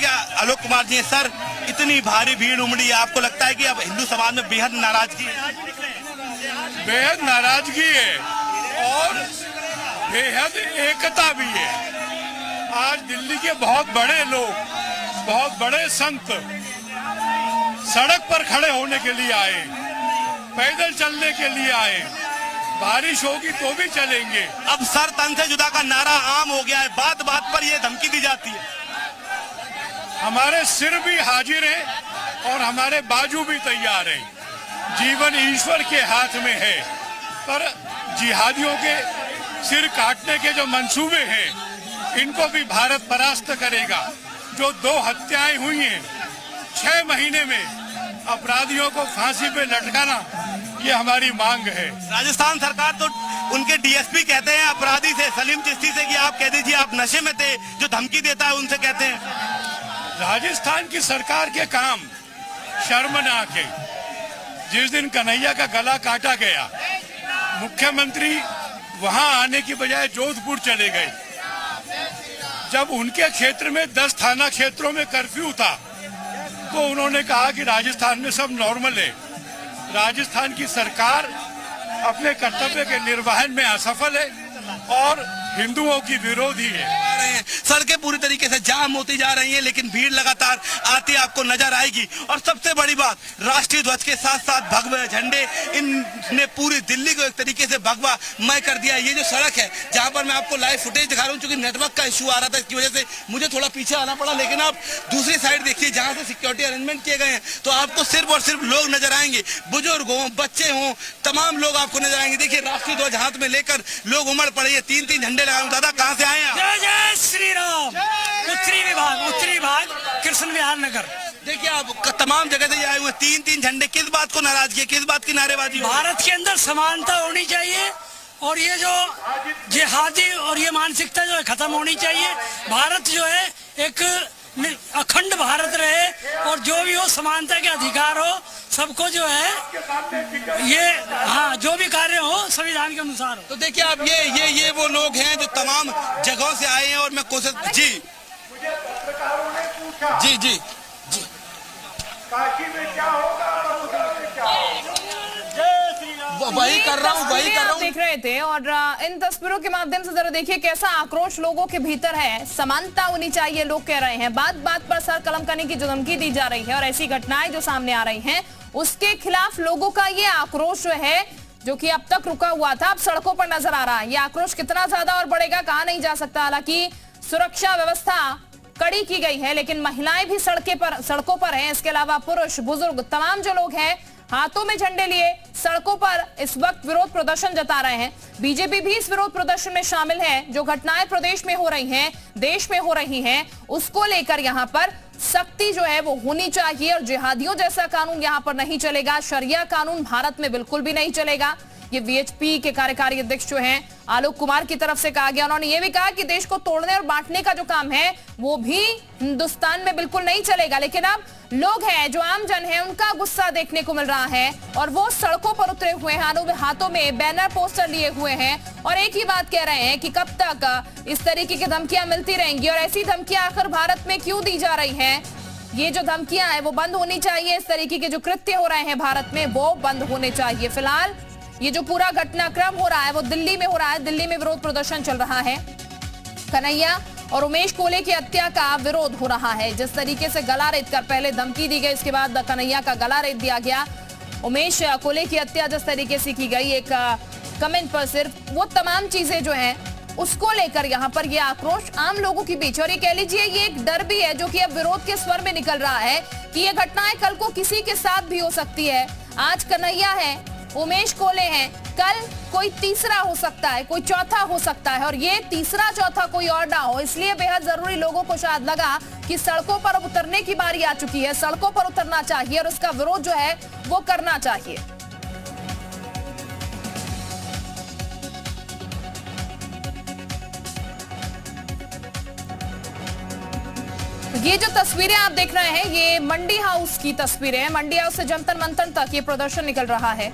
देखिए आलोक कुमार जी सर, इतनी भारी भीड़ उमड़ी, आपको लगता है कि अब हिंदू समाज में बेहद नाराजगी है? बेहद नाराजगी है और बेहद एकता भी है। आज दिल्ली के बहुत बड़े लोग, बहुत बड़े संत सड़क पर खड़े होने के लिए आए, पैदल चलने के लिए आए, बारिश होगी तो भी चलेंगे। अब सर तन से जुदा का नारा आम हो गया है, बात बात पर यह धमकी दी जाती है। हमारे सिर भी हाजिर हैं और हमारे बाजू भी तैयार हैं। जीवन ईश्वर के हाथ में है, पर जिहादियों के सिर काटने के जो मंसूबे हैं, इनको भी भारत परास्त करेगा। जो 2 हत्याएं हुई हैं 6 महीने में, अपराधियों को फांसी पे लटकाना, ये हमारी मांग है। राजस्थान सरकार तो उनके डीएसपी कहते हैं अपराधी से, सलीम चिश्ती से, कि आप कह दीजिए आप नशे में थे, जो धमकी देता है उनसे कहते हैं। राजस्थान की सरकार के काम शर्मनाक है। जिस दिन कन्हैया का गला काटा गया, मुख्यमंत्री वहां आने की बजाय जोधपुर चले गए। जब उनके क्षेत्र में 10 थाना क्षेत्रों में कर्फ्यू था, तो उन्होंने कहा कि राजस्थान में सब नॉर्मल है। राजस्थान की सरकार अपने कर्तव्य के निर्वहन में असफल है और हिंदुओं की विरोधी है। सड़कें पूरी तरीके से जाम होती जा रही हैं, लेकिन भीड़ लगातार आती आपको नजर आएगी। और सबसे बड़ी बात, राष्ट्रीय ध्वज के साथ साथ भगवे झंडे, इनने पूरी दिल्ली को एक तरीके से भगवामय कर दिया। ये जो सड़क है जहां पर मैं आपको लाइव फुटेज दिखा रहा हूं, क्योंकि नेटवर्क का इशू आ रहा था, इसकी वजह से मुझे थोड़ा पीछे आना पड़ा। लेकिन आप दूसरी साइड देखिए, जहां से सिक्योरिटी अरेंजमेंट किए गए हैं, तो आपको सिर्फ और सिर्फ लोग नजर आएंगे, बुजुर्ग हो, बच्चे हो, तमाम लोग आपको नजर आएंगे। देखिए राष्ट्रीय ध्वज हाथ में लेकर लोग उमड़ पड़े, 3-3 झंडे लगाए। दादा कहाँ से आए हैं? जय जय श्री राम। उत्तरी विभाग कृष्ण विहार नगर। देखिए आप तमाम जगह से आए हुए, 3-3 झंडे, किस बात को नाराजगी है, किस बात की नारेबाजी? भारत के अंदर समानता होनी चाहिए और ये जो जिहादी और ये मानसिकता जो है खत्म होनी चाहिए। भारत जो है एक अखंड भारत रहे और जो भी हो समानता के अधिकार हो, सबको जो है ये जो भी कार्य हो संविधान के अनुसार हो। तो देखिए आप ये वो लोग हैं जो तमाम जगहों से आए हैं और मैं कोशिश जी क्या होगा, वही कर रहा हूँ। देख रहे थे और इन तस्वीरों के माध्यम से जरा देखिए कैसा आक्रोश लोगों के भीतर है। समानता होनी चाहिए लोग कह रहे हैं, बात बात पर सर कलम करने की जो धमकी दी जा रही है और ऐसी घटनाएं जो सामने आ रही हैं, उसके खिलाफ लोगों का ये आक्रोश जो है, जो कि अब तक रुका हुआ था, अब सड़कों पर नजर आ रहा है। ये आक्रोश कितना ज्यादा और बढ़ेगा कहा नहीं जा सकता। हालांकि सुरक्षा व्यवस्था कड़ी की गई है, लेकिन महिलाएं भी सड़कों पर हैं। इसके अलावा पुरुष, बुजुर्ग, तमाम जो लोग हैं हाथों में झंडे लिए सड़कों पर इस वक्त विरोध प्रदर्शन जता रहे हैं। बीजेपी भी इस विरोध प्रदर्शन में शामिल है। जो घटनाएं प्रदेश में हो रही हैं, देश में हो रही हैं, उसको लेकर यहाँ पर सख्ती जो है वो होनी चाहिए और जिहादियों जैसा कानून यहाँ पर नहीं चलेगा। शरिया कानून भारत में बिल्कुल भी नहीं चलेगा। ये वीएचपी के कार्यकारी अध्यक्ष जो हैं आलोक कुमार की तरफ से कहा गया। उन्होंने ये भी कहा कि देश को तोड़ने और बांटने का जो काम है वो भी हिंदुस्तान में बिल्कुल नहीं चलेगा। लेकिन अब लोग हैं जो आम जन हैं, उनका गुस्सा देखने को मिल रहा है और वो सड़कों पर उतरे हुए हैं, हाथों में बैनर पोस्टर लिए हुए हैं और एक ही बात कह रहे हैं कि कब तक इस तरीके की धमकियां मिलती रहेंगी और ऐसी धमकियां आखिर भारत में क्यों दी जा रही हैं। ये जो धमकियां हैं वो बंद होनी चाहिए। इस तरीके के जो कृत्य हो रहे हैं भारत में वो बंद होने चाहिए। फिलहाल ये जो पूरा घटनाक्रम हो रहा है वो दिल्ली में हो रहा है। दिल्ली में विरोध प्रदर्शन चल रहा है। कन्हैया और उमेश कोले की हत्या का विरोध हो रहा है। जिस तरीके से गला रेत कर पहले धमकी दी गई, इसके बाद कन्हैया का गला रेत दिया गया। उमेश कोले की हत्या जिस तरीके से की गई, एक कमेंट पर सिर्फ वो तमाम चीजें जो हैं उसको लेकर यहाँ पर ये आक्रोश आम लोगों के बीच, और ये कह लीजिए ये एक डर भी है जो कि अब विरोध के स्वर में निकल रहा है कि ये घटनाएं कल को किसी के साथ भी हो सकती है। आज कन्हैया है, उमेश कोले हैं, कल कोई तीसरा हो सकता है, कोई चौथा हो सकता है और ये तीसरा चौथा कोई और ना हो। इसलिए बेहद जरूरी लोगों को शायद लगा कि सड़कों पर अब उतरने की बारी आ चुकी है। सड़कों पर उतरना चाहिए और उसका विरोध जो है वो करना चाहिए। ये जो तस्वीरें आप देख रहे हैं ये मंडी हाउस की तस्वीरें हैं। मंडी हाउस से जंतर मंतर तक ये प्रदर्शन निकल रहा है।